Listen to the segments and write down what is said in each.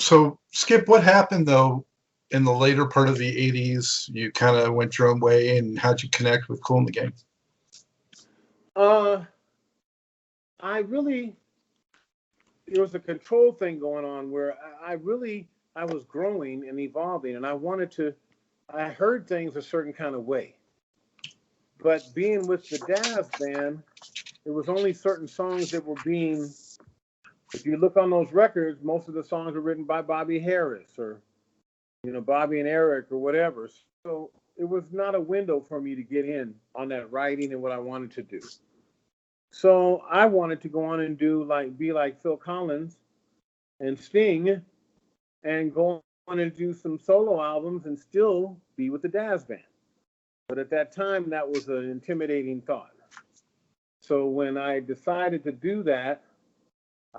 So, Skip, what happened though in the later part of the '80s? You kind of went your own way, and how'd you connect with Kool and the Gang? Uh, I really, there was a control thing going on where I was growing and evolving, and I heard things a certain kind of way. But being with the Dazz Band, there was only certain songs that were being, if you look on those records, most of the songs were written by Bobby Harris or, Bobby and Eric or whatever. So it was not a window for me to get in on that writing and what I wanted to do. So I wanted to go on and be like Phil Collins and Sting and go on and do some solo albums and still be with the Dazz Band. But at that time, that was an intimidating thought. So when I decided to do that,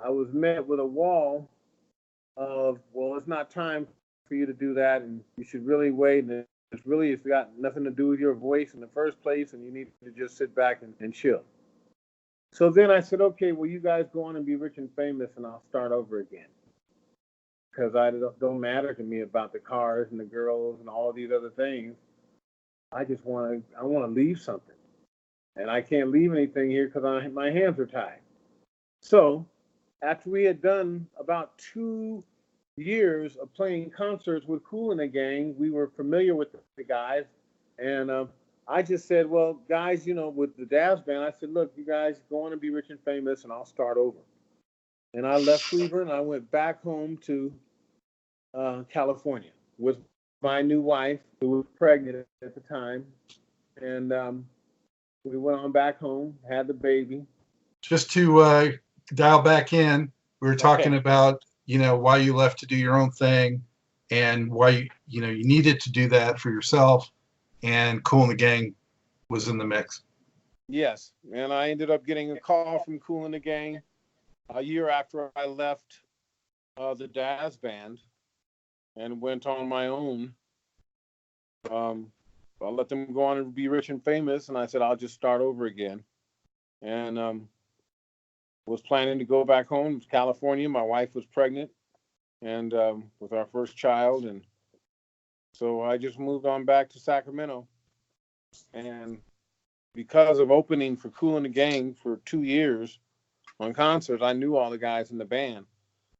I was met with a wall of, well, it's not time for you to do that, and you should really wait. And it's got nothing to do with your voice in the first place, and you need to just sit back and chill. So then I said, okay, well, you guys go on and be rich and famous, and I'll start over again. Because I don't matter to me about the cars and the girls and all of these other things. I want to leave something. And I can't leave anything here because my hands are tied. So after we had done about 2 years of playing concerts with Kool and the Gang, we were familiar with the guys. And I just said, well, guys, with the Dazz Band, I said, look, you guys go on and be rich and famous, and I'll start over. And I left Cleveland. I went back home to California with my new wife, who was pregnant at the time. And we went on back home, had the baby. Just to dial back in, we were talking about why you left to do your own thing, and why you needed to do that for yourself, and Kool and the Gang was in the mix. Yes, and I ended up getting a call from Kool and the Gang a year after I left the Dazz Band and went on my own. I let them go on and be rich and famous, and I said I'll just start over again. And was planning to go back home to California. My wife was pregnant, and with our first child, and so I just moved on back to Sacramento. And because of opening for Kool and the Gang for 2 years on concerts, I knew all the guys in the band,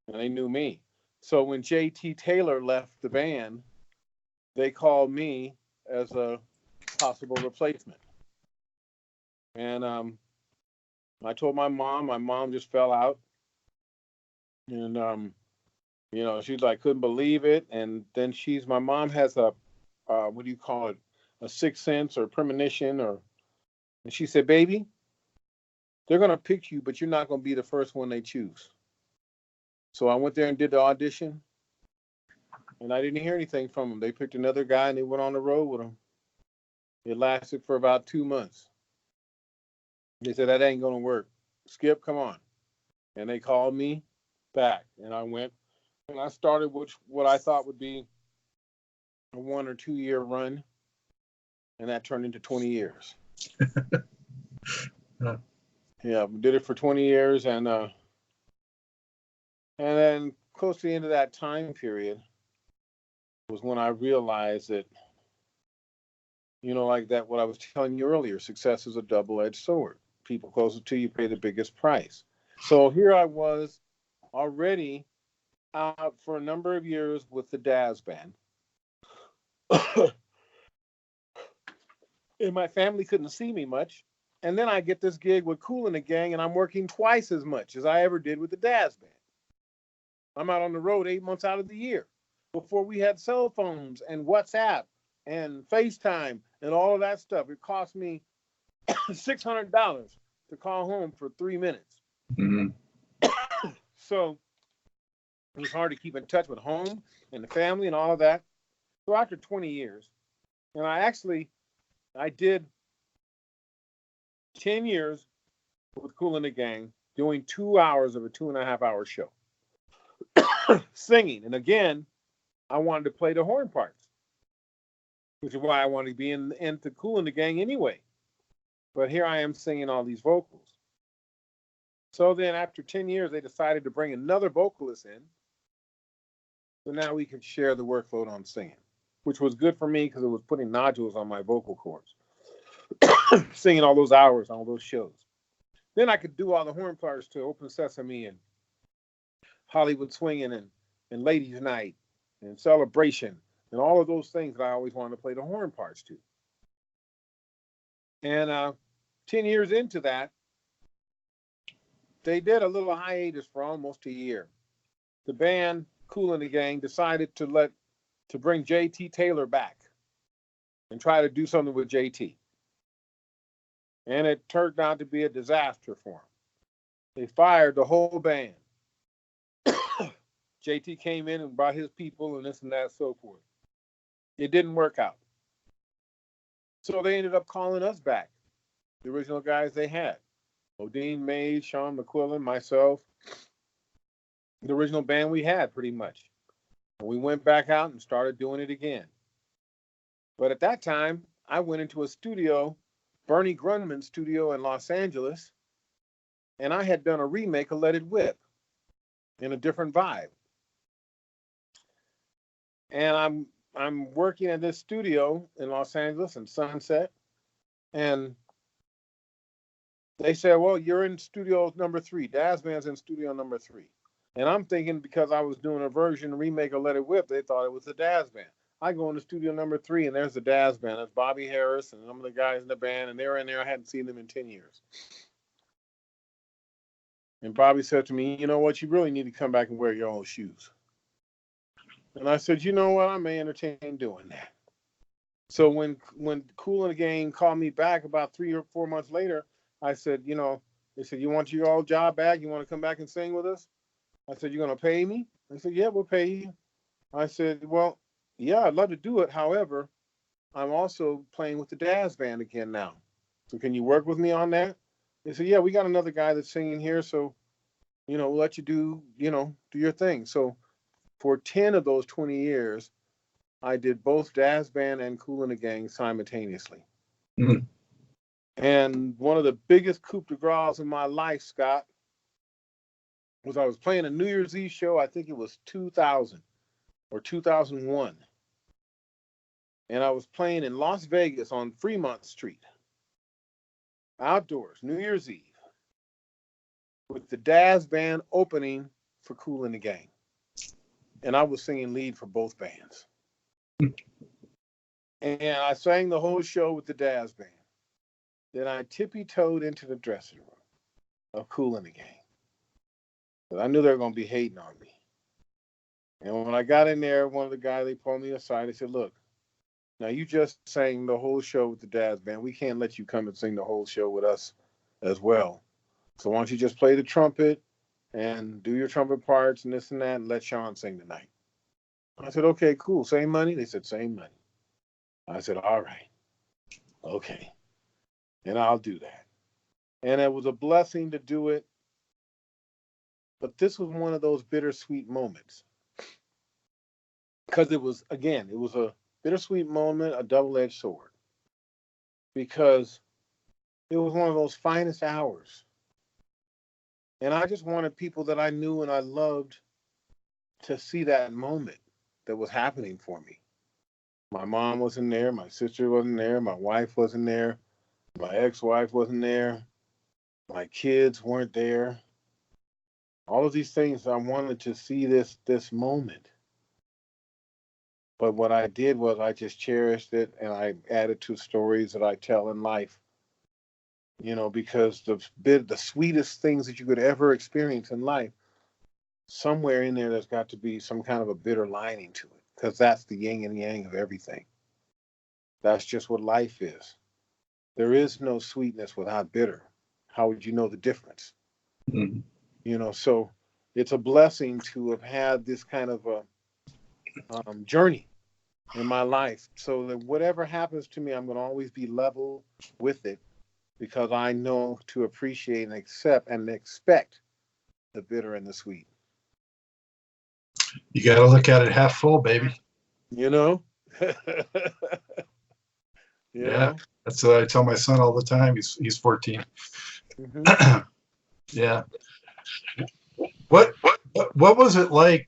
and they knew me. So when J.T. Taylor left the band, they called me as a possible replacement. And I told my mom just fell out. And, she's like, couldn't believe it. And then my mom has a, what do you call it? A sixth sense or premonition, and she said, baby, they're going to pick you, but you're not going to be the first one they choose. So I went there and did the audition, and I didn't hear anything from them. They picked another guy, and they went on the road with him. It lasted for about 2 months. They said, that ain't going to work. Skip, come on. And they called me back, and I went, and I started with what I thought would be a 1 or 2 year run, and that turned into 20 years. Yeah, did it for 20 years, and then close to the end of that time period was when I realized that, like that, what I was telling you earlier, success is a double-edged sword. People closer to you pay the biggest price. So here I was already out for a number of years with the Dazz Band. And my family couldn't see me much. And then I get this gig with Kool and the Gang, and I'm working twice as much as I ever did with the Dazz Band. I'm out on the road 8 months out of the year. Before we had cell phones and WhatsApp and FaceTime and all of that stuff, it cost me $600 to call home for 3 minutes. Mm-hmm. So it was hard to keep in touch with home and the family and all of that. So after 20 years, and I did 10 years with Kool and the Gang, doing 2 hours of a 2.5 hour show, singing. And again, I wanted to play the horn parts, which is why I wanted to be into Kool and the Gang anyway. But here I am singing all these vocals. So then after 10 years, they decided to bring another vocalist in. So now we could share the workload on singing, which was good for me because it was putting nodules on my vocal cords, singing all those hours on all those shows. Then I could do all the horn parts to Open Sesame and Hollywood Swinging and Ladies Night and Celebration and all of those things that I always wanted to play the horn parts to. And 10 years into that, they did a little hiatus for almost a year. The band, Kool the Gang, decided to bring JT Taylor back and try to do something with JT. And it turned out to be a disaster for them. They fired the whole band. JT came in and brought his people and this and that and so forth. It didn't work out. So they ended up calling us back, the original guys they had. Odine Mays, Sean McQuillan, myself, the original band we had pretty much. And we went back out and started doing it again. But at that time, I went into a studio, Bernie Grundman's studio in Los Angeles, and I had done a remake of Let It Whip in a different vibe. And I'm working at this studio in Los Angeles in Sunset, and they said, well, you're in studio number 3. Dazz Band's in studio number 3. And I'm thinking because I was doing a remake of Let It Whip, they thought it was the Dazz Band. I go into studio number 3, and there's the Dazz Band. That's Bobby Harris and some of the guys in the band, and they were in there. I hadn't seen them in 10 years. And Bobby said to me, you know what? You really need to come back and wear your own shoes. And I said, you know what? I may entertain doing that. So when Kool the Gang called me back about 3 or 4 months later, I said, they said, you want your old job back? You want to come back and sing with us? I said, you're going to pay me? They said, yeah, we'll pay you. I said, well, yeah, I'd love to do it. However, I'm also playing with the Dazz Band again now. So can you work with me on that? They said, yeah, we got another guy that's singing here. So, we'll let you do your thing. So for 10 of those 20 years, I did both Dazz Band and Kool the Gang simultaneously. Mm-hmm. And one of the biggest coup de grace in my life, Scott, was I was playing a New Year's Eve show. I think it was 2000 or 2001. And I was playing in Las Vegas on Fremont Street, outdoors, New Year's Eve, with the Dazz Band opening for Kool the Gang. And I was singing lead for both bands. And I sang the whole show with the Dazz Band. Then I tippy-toed into the dressing room of Kool the Gang. Because I knew they were going to be hating on me. And when I got in there, one of the guys, they pulled me aside. They said, look, now you just sang the whole show with the Dazz Band. We can't let you come and sing the whole show with us as well. So why don't you just play the trumpet and do your trumpet parts and this and that and let Sean sing tonight. I said, okay, cool. Same money? They said, same money. I said, all right. Okay. And I'll do that. And it was a blessing to do it. But this was one of those bittersweet moments. Because it was a bittersweet moment, a double-edged sword. Because it was one of those finest hours. And I just wanted people that I knew and I loved to see that moment that was happening for me. My mom wasn't there. My sister wasn't there. My wife wasn't there. My ex-wife wasn't there. My kids weren't there. All of these things, I wanted to see this moment. But what I did was I just cherished it and I added to stories that I tell in life. Because the sweetest things that you could ever experience in life, somewhere in there's got to be some kind of a bitter lining to it. Because that's the yin and yang of everything. That's just what life is. There is no sweetness without bitter. How would you know the difference? Mm-hmm. So it's a blessing to have had this kind of a journey in my life. So that whatever happens to me, I'm going to always be level with it because I know to appreciate and accept and expect the bitter and the sweet. You got to look at it half full, baby. Yeah, that's what I tell my son all the time. He's 14. Mm-hmm. Yeah. What was it like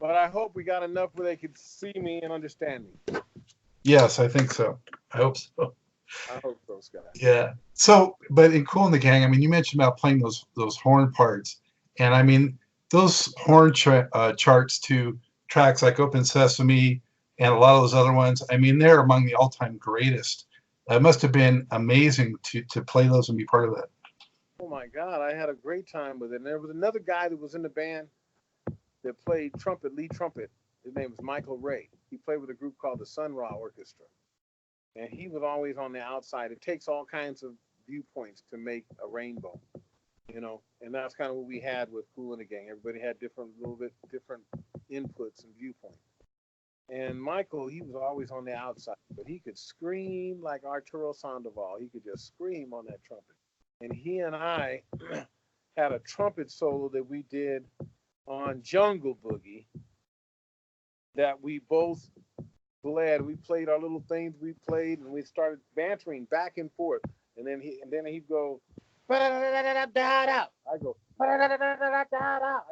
But I hope we got enough where they could see me and understand me. Yes, I think so. I hope so. I hope so, Scott. Yeah. So, but in Kool and the Gang, I mean, you mentioned about playing those horn parts, and I mean, those horn charts to tracks like Open Sesame and a lot of those other ones. I mean, they're among the all-time greatest. It must have been amazing to play those and be part of that. Oh my God, I had a great time with it. And there was another guy that was in the band that played trumpet, lead trumpet. His name was Michael Ray. He played with a group called the Sun Ra Orchestra. And he was always on the outside. It takes all kinds of viewpoints to make a rainbow, you know. And that's kind of what we had with Kool and the Gang. Everybody had little bit different inputs and viewpoints. And Michael, he was always on the outside, but he could scream like Arturo Sandoval. He could just scream on that trumpet. And he and I had a trumpet solo that we did on Jungle Boogie that we both bled. We played our little things we played, and we started bantering back and forth. And then he'd go, "Ba-da-da-da-da-da-da." I go, "Ba-da-da-da-da-da-da-da."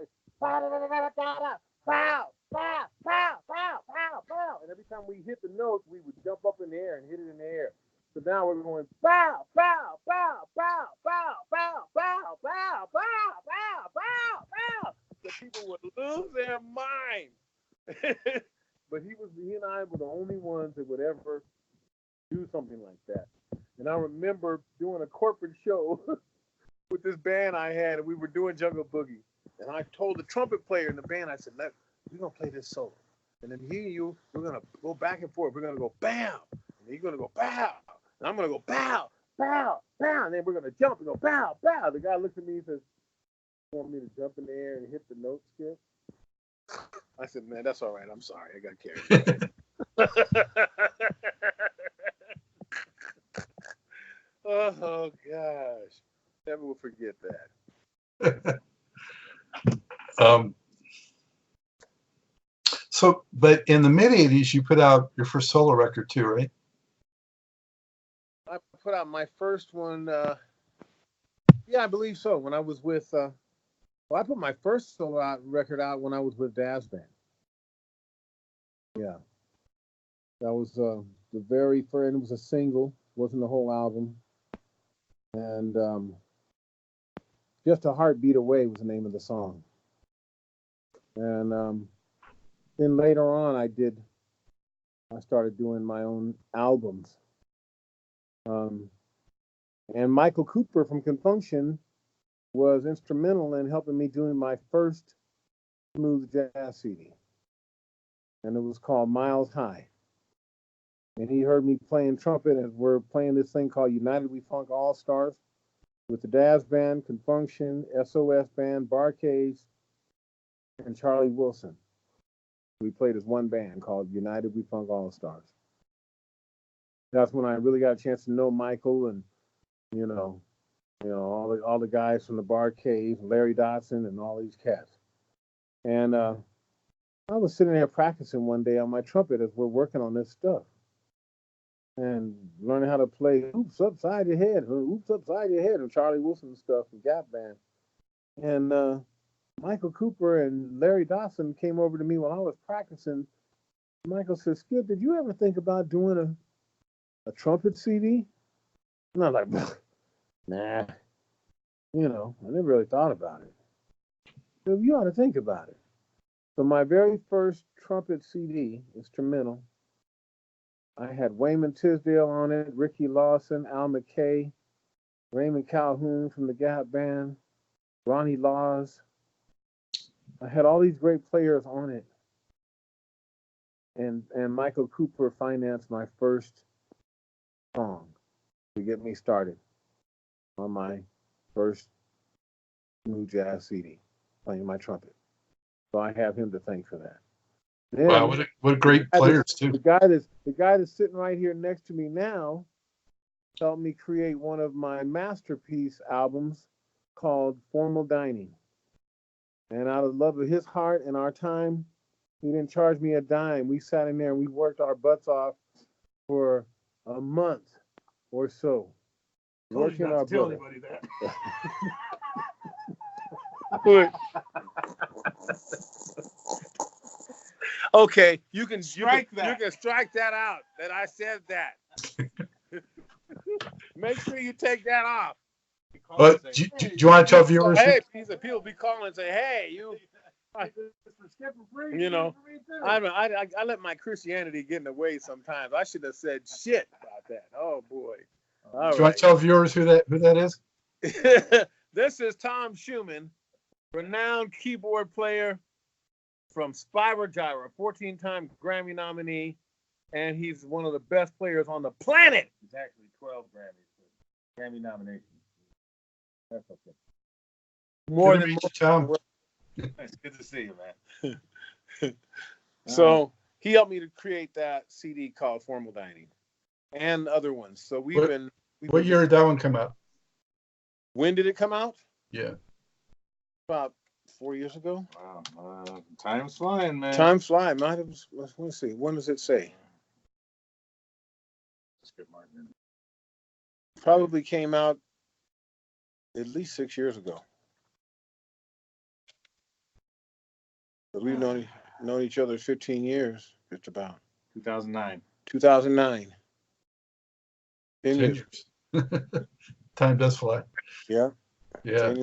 "Ba-da-da-da-da-da-da-da." Pow, pow, pow, pow, pow, pow. And every time we hit the notes, we would jump up in the air and hit it in the air. So now we're going pow, pow, pow, pow, pow, pow, pow, pow, pow, pow, pow, pow. The people would lose their mind. But he and I were the only ones that would ever do something like that. And I remember doing a corporate show with this band I had, and we were doing Jungle Boogie. And I told the trumpet player in the band, I said, we're going to play this solo. And then we're going to go back and forth. We're going to go bam. And you're going to go pow. And I'm going to go pow, pow, pow. And then we're going to jump and go pow, pow. The guy looks at me and says, "You want me to jump in the air and hit the note, Skip?" I said, "Man, that's all right. I'm sorry. I got carried away." Oh, gosh. Never will forget that. So, but in the mid '80s, you put out your first solo record too, right? I put out my first one. Yeah, I believe so. When I was with, I put my first solo record out when I was with Dazz Band. Yeah, that was the very first. It was a single, wasn't the whole album, and "Just a Heartbeat Away" was the name of the song. And then later on, I started doing my own albums. And Michael Cooper from Confunction was instrumental in helping me doing my first smooth jazz CD. And it was called Miles High. And he heard me playing trumpet, and we're playing this thing called United We Funk All Stars with the Dazz Band, Confunction, SOS Band, Barcades, and Charlie Wilson. We played as one band called United We Funk All Stars. That's when I really got a chance to know Michael and all the guys from the Barcades, Larry Dotson, and all these cats. And I was sitting there practicing one day on my trumpet as we're working on this stuff and learning how to play "Oops Upside Your Head," "Oops Upside Your Head," and Charlie Wilson stuff from Gap Band. And Michael Cooper and Larry Dotson came over to me while I was practicing. Michael said, "Skip, did you ever think about doing a trumpet CD?" And I was like, "Nah, I never really thought about it." So you ought to think about it. So my very first trumpet CD, instrumental, I had Wayman Tisdale on it, Ricky Lawson, Al McKay, Raymond Calhoun from the Gap Band, Ronnie Laws. I had all these great players on it. And Michael Cooper financed my first song to get me started on my first smooth jazz CD, playing my trumpet. So I have him to thank for that. Then, wow, what great players too. The guy that's sitting right here next to me now helped me create one of my masterpiece albums called Formal Dining. And out of the love of his heart and our time, he didn't charge me a dime. We sat in there and we worked our butts off for a month or so. Working our tell butt. anybody that. Okay, you can Strike that. You can strike that out. That I said that. Make sure you take that off. But do you want to tell viewers? Hey, people be calling and say, "Hey, you." You know, I let my Christianity get in the way sometimes. I should have said shit about that. Oh boy. All do you want to tell viewers who that is? This is Tom Schumann, renowned keyboard player from Spyro Gyra, 14-time Grammy nominee, and he's one of the best players on the planet. He's actually 12 Grammys, Grammy nominations. That's okay. More than Tom. It's good to see you, man. So he helped me to create that CD called Formal Dining and other ones. So What year did that one come out? When did it come out? Yeah. About 4 years ago. Wow. Time's flying, man. Time's flying. Let's see. When does it say? Skip Martin. Probably came out at least 6 years ago. But we've known each other 15 years, just about. 2009. 2009. 10 10 years. Time does fly. Yeah. Yeah.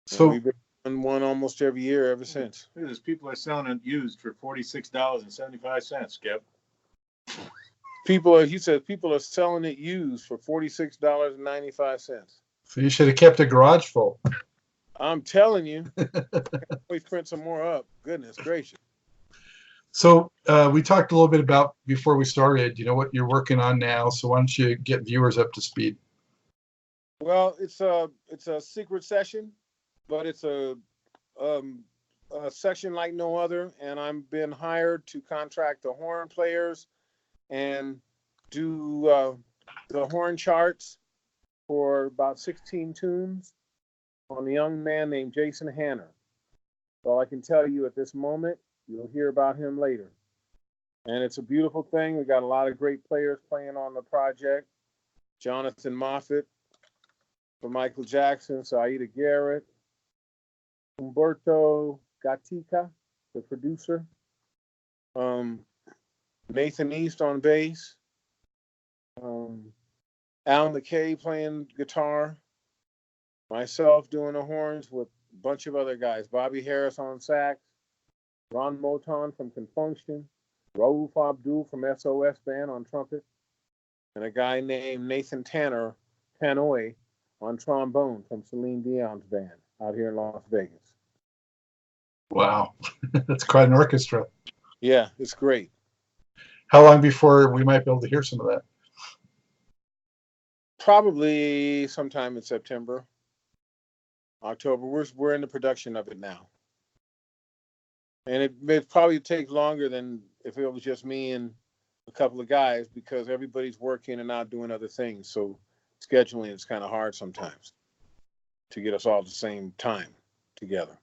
So we've been on one almost every year ever since. Look at this. People are selling it used for $46.75, Skip. He says people are selling it used for $46.95. So you should have kept a garage full. I'm telling you. We print some more up. Goodness gracious. So we talked a little bit about before we started, what you're working on now. So why don't you get viewers up to speed? Well, it's a secret session, but it's a section like no other, and I've been hired to contract the horn players and do the horn charts for about 16 tunes on a young man named Jason Hanner. All I can tell you at this moment, you'll hear about him later. And it's a beautiful thing. We got a lot of great players playing on the project. Jonathan Moffett for Michael Jackson, Saida Garrett, Umberto Gatica, the producer, Nathan East on bass, Al McKay playing guitar, myself doing the horns with a bunch of other guys, Bobby Harris on sax, Ron Moton from Confunction, Raouf Abdul from SOS Band on trumpet, and a guy named Nathan Tannoy on trombone from Celine Dion's band out here in Las Vegas. Wow. That's quite an orchestra. Yeah, it's great. How long before we might be able to hear some of that? Probably sometime in September, October. We're in the production of it now. And it may probably take longer than if it was just me and a couple of guys, because everybody's working and out doing other things. So scheduling is kind of hard sometimes to get us all at the same time together.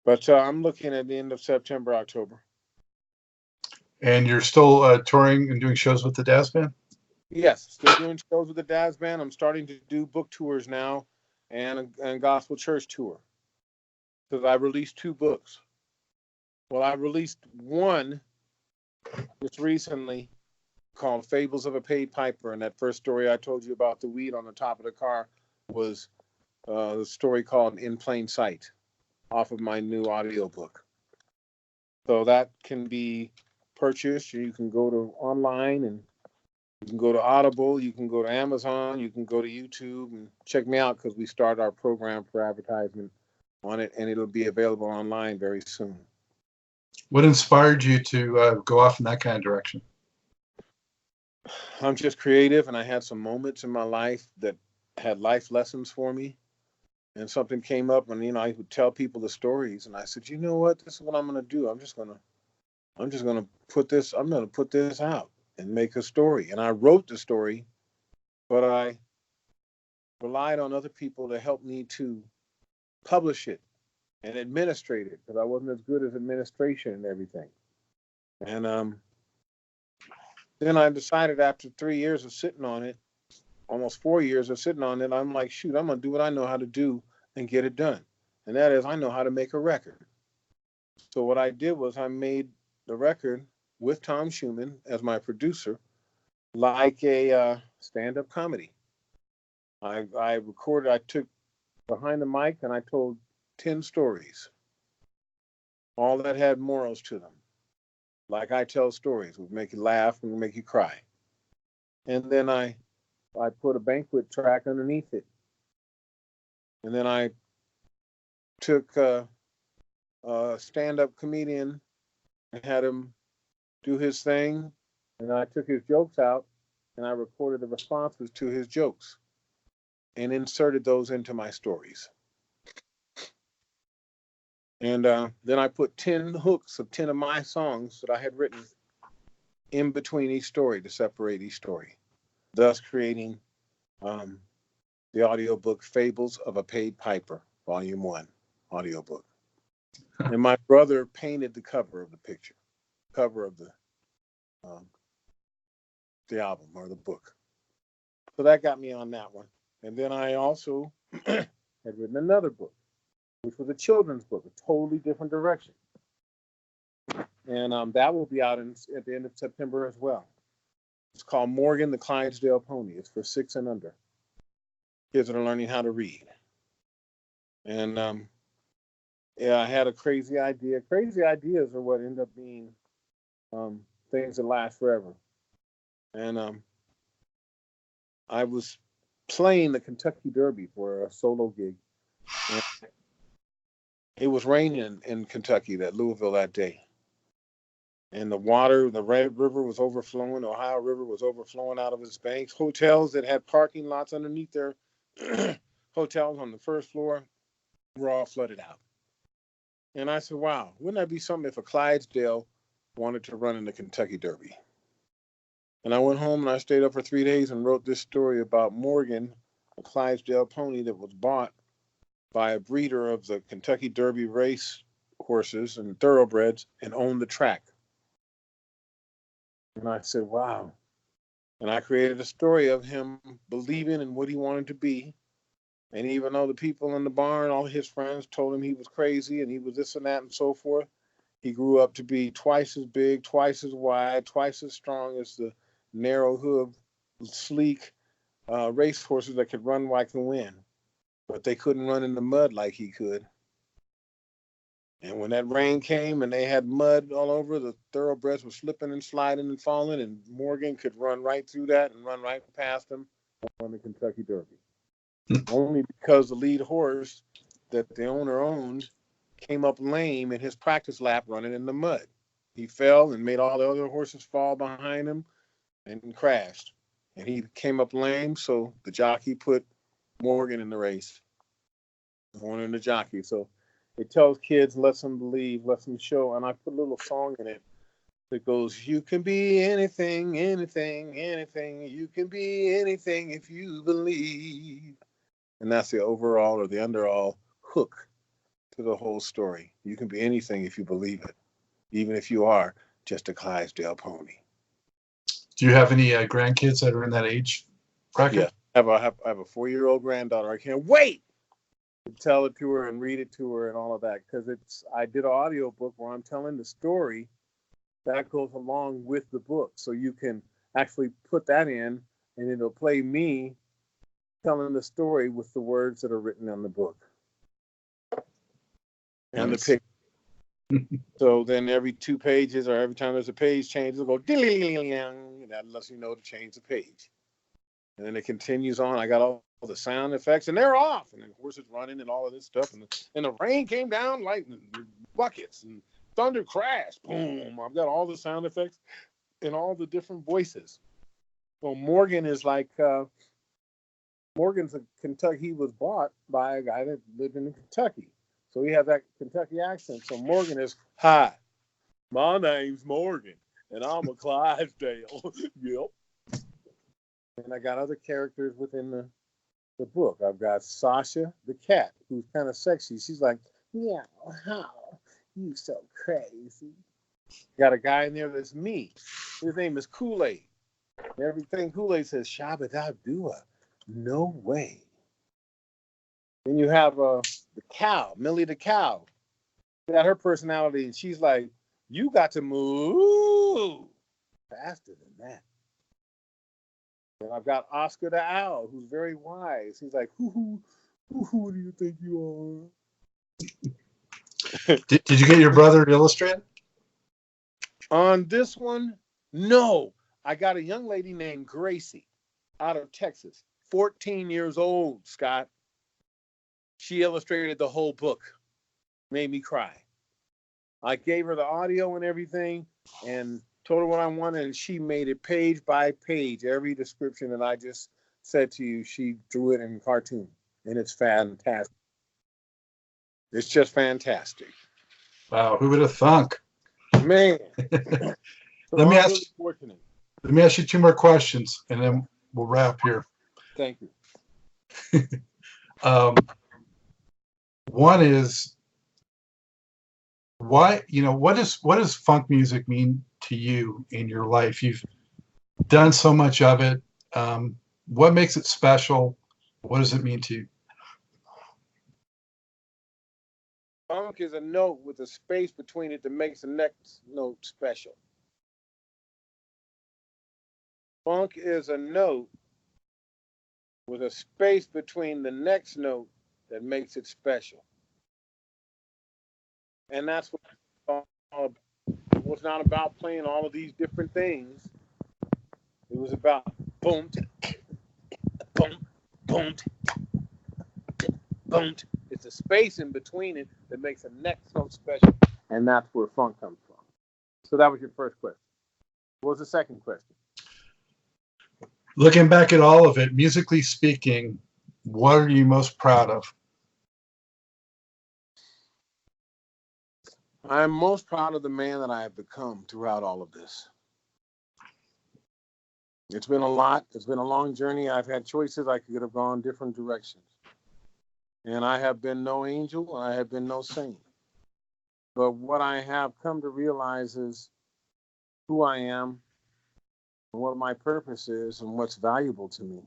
But I'm looking at the end of September, October. And you're still touring and doing shows with the Dazz Band? Yes, still doing shows with the Dazz Band. I'm starting to do book tours now and gospel church tour, because I released 2 books. Well, I released one just recently called Fables of a Paid Piper, and that first story I told you about the weed on the top of the car was the story called In Plain Sight, off of my new audiobook. So that can be purchased. You can go to online, and you can go to Audible, you can go to Amazon, you can go to YouTube and check me out, because we start our program for advertisement on it, and it'll be available online very soon. What inspired you to go off in that kind of direction? I'm just creative, and I had some moments in my life that had life lessons for me, and something came up, and I would tell people the stories, and I said, you know what, this is what I'm going to do. I'm just going to put this out and make a story. And I wrote the story, but I relied on other people to help me to publish it and administrate it, because I wasn't as good as administration and everything. And then I decided, after 3 years of sitting on it, almost 4 years of sitting on it, I'm like, shoot, I'm going to do what I know how to do and get it done. And that is, I know how to make a record. So what I did was I made the record with Tom Schumann as my producer, like a stand-up comedy. I recorded, I took behind the mic and I told 10 stories, all that had morals to them. Like I tell stories, would make you laugh and make you cry. And then I put a banquet track underneath it. And then I took a stand-up comedian and had him do his thing. And I took his jokes out and I recorded the responses to his jokes and inserted those into my stories. And then I put 10 hooks of 10 of my songs that I had written in between each story to separate each story, thus creating the audiobook Fables of a Paid Piper, Volume 1 audiobook. And my brother painted the cover of the picture, cover of the album or the book. So that got me on that one. And then I also had written another book, which was a children's book, a totally different direction. And that will be out at the end of September as well. It's called Morgan the Clydesdale Pony. It's for 6 and under. Kids that are learning how to read. And yeah, I had a crazy idea. Crazy ideas are what end up being things that last forever. And I was playing the Kentucky Derby for a solo gig. And it was raining in Kentucky, Louisville that day. And the water, the Red River was overflowing. The Ohio River was overflowing out of its banks. Hotels that had parking lots underneath their hotels on the first floor were all flooded out. And I said, wow, wouldn't that be something if a Clydesdale wanted to run in the Kentucky Derby? And I went home and I stayed up for 3 days and wrote this story about Morgan, a Clydesdale pony that was bought by a breeder of the Kentucky Derby race horses and thoroughbreds and owned the track. And I said, wow. And I created a story of him believing in what he wanted to be. And even though the people in the barn, all his friends told him he was crazy and he was this and that and so forth, he grew up to be twice as big, twice as wide, twice as strong as the narrow hooved, sleek race horses that could run like the wind. But they couldn't run in the mud like he could. And when that rain came and they had mud all over, the thoroughbreds were slipping and sliding and falling, and Morgan could run right through that and run right past them on the Kentucky Derby. Only because the lead horse that the owner owned came up lame in his practice lap running in the mud. He fell and made all the other horses fall behind him and crashed. And he came up lame, so the jockey put Morgan in the race. The owner and the jockey. So it tells kids, lets them believe, lets them show. And I put a little song in it that goes, you can be anything, anything, anything. You can be anything if you believe. And that's the overall or the underall hook to the whole story. You can be anything if you believe it, even if you are just a Clydesdale pony. Do you have any grandkids that are in that age bracket? Yeah, I have a 4-year-old granddaughter. I can't wait to tell it to her and read it to her and all of that, because I did an audiobook where I'm telling the story that goes along with the book. So you can actually put that in and it'll play me telling the story with the words that are written on the book. And Nice. the picture. So then every 2 pages or every time there's a page change, it'll go ding, and that lets you know to change the page. And then it continues on. I got all the sound effects and they're off. And then horses running and all of this stuff. And the rain came down like buckets and thunder crashed. Boom. I've got all the sound effects and all the different voices. So Morgan is like, Morgan's a Kentucky. He was bought by a guy that lived in Kentucky. So he has that Kentucky accent. So Morgan is, hi, my name's Morgan, and I'm a Clydesdale. Yep. And I got other characters within the book. I've got Sasha, the cat, who's kind of sexy. She's like, yeah, how? You so crazy. Got a guy in there that's me. His name is Kool-Aid. Everything Kool-Aid says, Shabba Dua. No way. Then you have the cow, Millie the cow. got her personality, and she's like, you got to move faster than that. And I've got Oscar the Owl, who's very wise. He's like, who do you think you are? Did you get your brother to illustrate? On this one, no. I got a young lady named Gracie out of Texas, 14 years old, Scott. She illustrated the whole book, made me cry. I gave her the audio and everything and told her what I wanted, and she made it page by page, every description that I just said to you. She drew it in cartoon, and it's fantastic. It's just fantastic. Wow, who would have thunk? Man. Let me ask you two more questions, and then we'll wrap here. Thank you. One is, why, what does funk music mean to you in your life? You've done so much of it. What makes it special? What does it mean to you? Funk is a note with a space between it that makes the next note special. Funk is a note with a space between the next note that makes it special. And that's what it was not about playing all of these different things. It was about boom, boom, boom, boom. It's a space in between it that makes the next note special. And that's where funk comes from. So that was your first question. What was the second question? Looking back at all of it, musically speaking, what are you most proud of? I'm most proud of the man that I have become throughout all of this. It's been a lot. It's been a long journey. I've had choices. I could have gone different directions. And I have been no angel, and I have been no saint. But what I have come to realize is who I am, and what my purpose is, and what's valuable to me.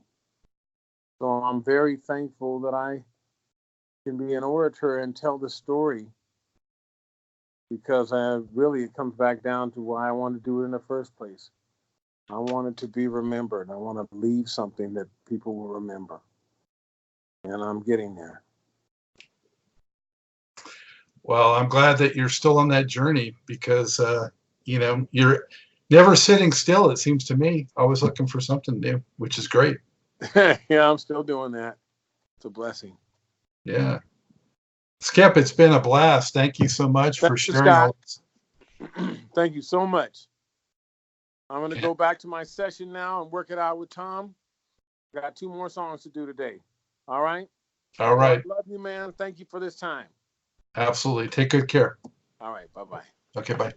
So I'm very thankful that I can be an orator and tell the story, because it comes back down to why I want to do it in the first place. I want it to be remembered. I want to leave something that people will remember. And I'm getting there. Well, I'm glad that you're still on that journey, because, you're never sitting still, it seems to me. Always looking for something new, which is great. Yeah, I'm still doing that. It's a blessing. Yeah. Skip, it's been a blast. Thank you so much for sharing all this. Thank you so much. I'm going to go back to my session now and work it out with Tom. Got 2 more songs to do today. All right? All right. I love you, man. Thank you for this time. Absolutely. Take good care. All right. Bye-bye. Okay, bye.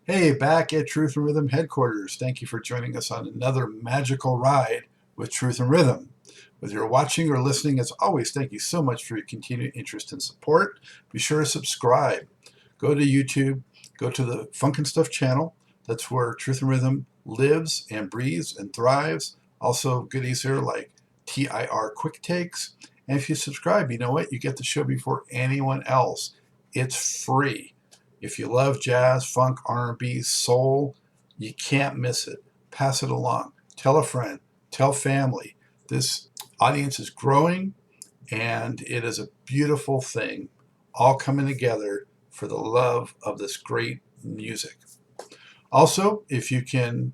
Hey, back at Truth and Rhythm headquarters. Thank you for joining us on another magical ride with Truth and Rhythm. Whether you're watching or listening, as always, thank you so much for your continued interest and support. Be sure to subscribe. Go to YouTube. Go to the Funk and Stuff channel. That's where Truth and Rhythm lives and breathes and thrives. Also, goodies here like TIR Quick Takes. And if you subscribe, you know what? You get the show before anyone else. It's free. If you love jazz, funk, R&B, soul, you can't miss it. Pass it along. Tell a friend. Tell family. This audience is growing, and it is a beautiful thing, all coming together for the love of this great music. Also, if you can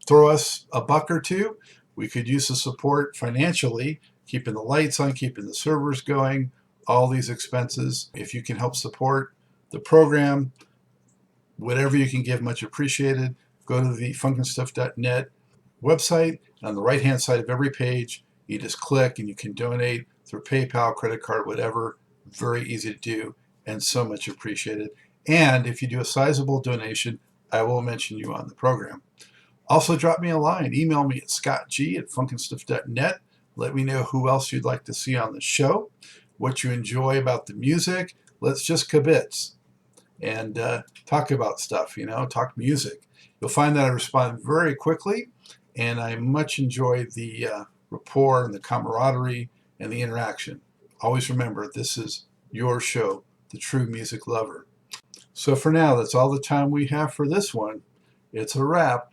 throw us a buck or two, we could use the support financially, keeping the lights on, keeping the servers going, all these expenses. If you can help support the program, whatever you can give, much appreciated. Go to the funkandstuff.net website. On the right-hand side of every page, you just click and you can donate through PayPal, credit card, whatever. Very easy to do and so much appreciated. And if you do a sizable donation, I will mention you on the program. Also, drop me a line. Email me at scottg@funkandstuff.net. Let me know who else you'd like to see on the show, what you enjoy about the music. Let's just kibitz and talk about stuff, talk music. You'll find that I respond very quickly, and I much enjoy the rapport and the camaraderie and the interaction. Always remember, this is your show, the true music lover. So for now, that's all the time we have for this one. It's a wrap.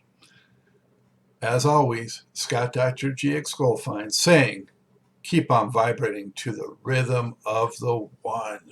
As always, Scott Dr. GX Goldfine saying, keep on vibrating to the rhythm of the one.